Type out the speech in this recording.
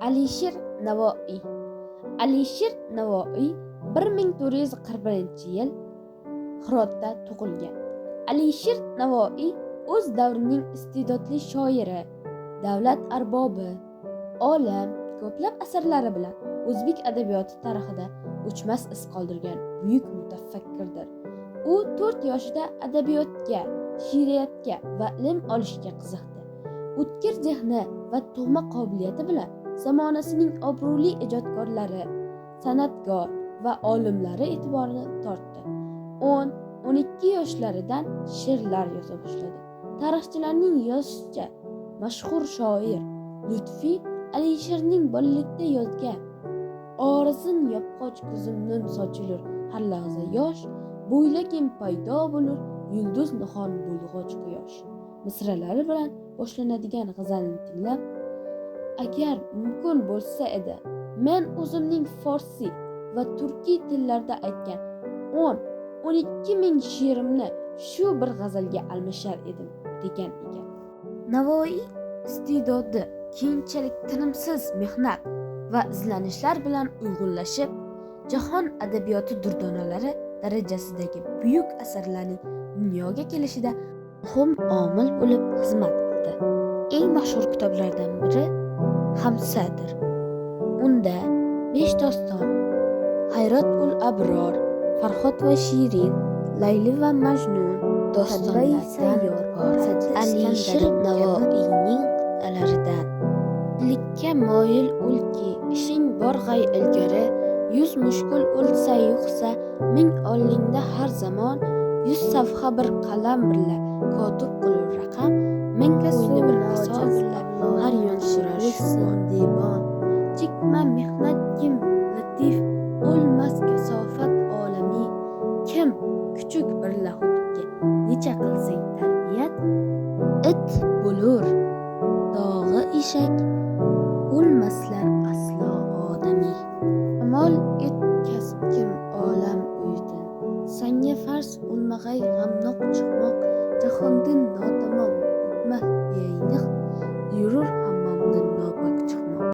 Alisher Navoiy. Alisher Navoiy 1441-yil Hirotda tug'ilgan. Alisher Navoiy o'z davrining iste'dodli shoiri, davlat arbobi, olim, ko'plab asarlari bilan o'zbek adabiyoti tarixida o'chmas iz qoldirgan buyuk mutafakkirdir. U 4 yoshida adabiyotga, she'riyatga va ilm olishga qiziqdi. O'tkir zehni va tug'ma qobiliyati bilan zamonasining obro'li ijodkorlari, san'atkor va olimlari e'tiborini tortdi. 10-12 yoshlaridan she'rlar yoza boshladi. Tarixchilarning yozishicha, mashhur shoir Lutfiy Alisherning bolalikda yozgan "Orizin yopqoch ko'zimdan sochilur har lahza yosh, bo'ylagim paydo bo'lur yulduz nihon bo'lg'och quyosh" misralari bilan boshlanadigan g'azalni tinglab, "Agar mumkin bo'lsa edi, men o'zimning forsiy va turkiy tillarda aytgan 10-12 ming she'rimni shu bir g'azalga almashar edim" degan ekan. Navoiy iste'dodi keyinchalik tinimsiz mehnat va izlanishlar bilan uyg'unlashib, jahon adabiyoti durdonalari darajasidagi buyuk asarlarning dunyoga kelishida muhim omil bo'lib xizmat qildi. Eng mashhur kitoblardan biri Hamsadir. Unda 5 doston, Hayrat ul Abror, Farhod va Shirin, Layli va Majnun dostonlaridan iborat. Alisher Navoiyning qit'alaridan "Ilikka moyil ulki, ishing bor g'ay ilgari, 100 mushkul o'lsa yuqsa, ming oldingda har zamon, 100 safha bir qalam birla, kotib qilur raqam, ming qo'yni bir aso birla, har yon surar shubon devon. Chekma mehnat kim latif, o'lmas kasofat olamiy, kim kuchuk bir lahutga, necha qilsang tarbiyat, it bo'lur, dog'i eshak, bo'lmaslar aslo odamiy. Amol et kasb kim olam uydan, sanga farz o'lmag'ay g'amnoq chiqmoq, jahondin notamom o'tma beyniq, yurur hammomdan nopok